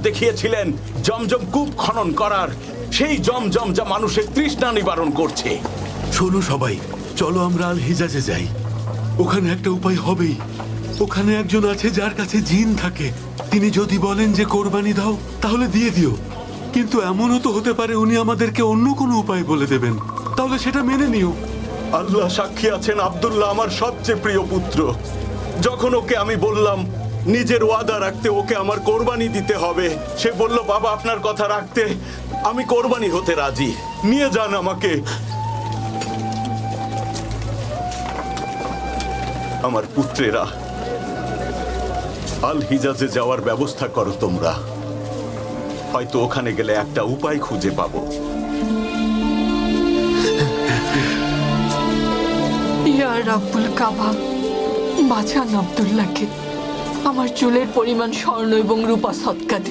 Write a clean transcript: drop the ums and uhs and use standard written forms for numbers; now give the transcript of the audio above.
দেখিয়েছিলেন জমজম কূপ খনন করার, সেই জমজম যা মানুষের তৃষ্ণা নিবারণ করছে। শোনো সবাই, চলো আমরা আল হিজাজে যাই। ওখানে একটা উপায় হবেই। ওখানে একজন আছে যার কাছে জিন থাকে। তিনি যদি বলেন যে কোরবানি দাও, তাহলে দিয়ে দিও। কিন্তু এমনও তো হতে পারে উনি আমাদেরকে অন্য কোনো উপায় বলে দেবেন, তাহলে সেটা মেনে নিও। আল্লাহ সাক্ষী আছেন, আব্দুল্লাহ আমার সবচেয়ে প্রিয় পুত্র। যখন ওকে আমি বললাম নিজের ওয়াদা রাখতে ওকে আমার কোরবানি দিতে হবে, সে বলল বাবা আপনার কথা রাখতে আমি কোরবানি হতে রাজি, নিয়ে যান আমাকে। আমার পুত্রেরা, আল হিজাজে যাওয়ার ব্যবস্থা করো তোমরা। হয়তো ওখানে গেলে একটা উপায় খুঁজে পাবো। ইয়া রাব্বুল কাবা, বাঁচান আব্দুল্লাহকে। আমার চুলের পরিমাণ স্বর্ণ এবং রূপা সদকা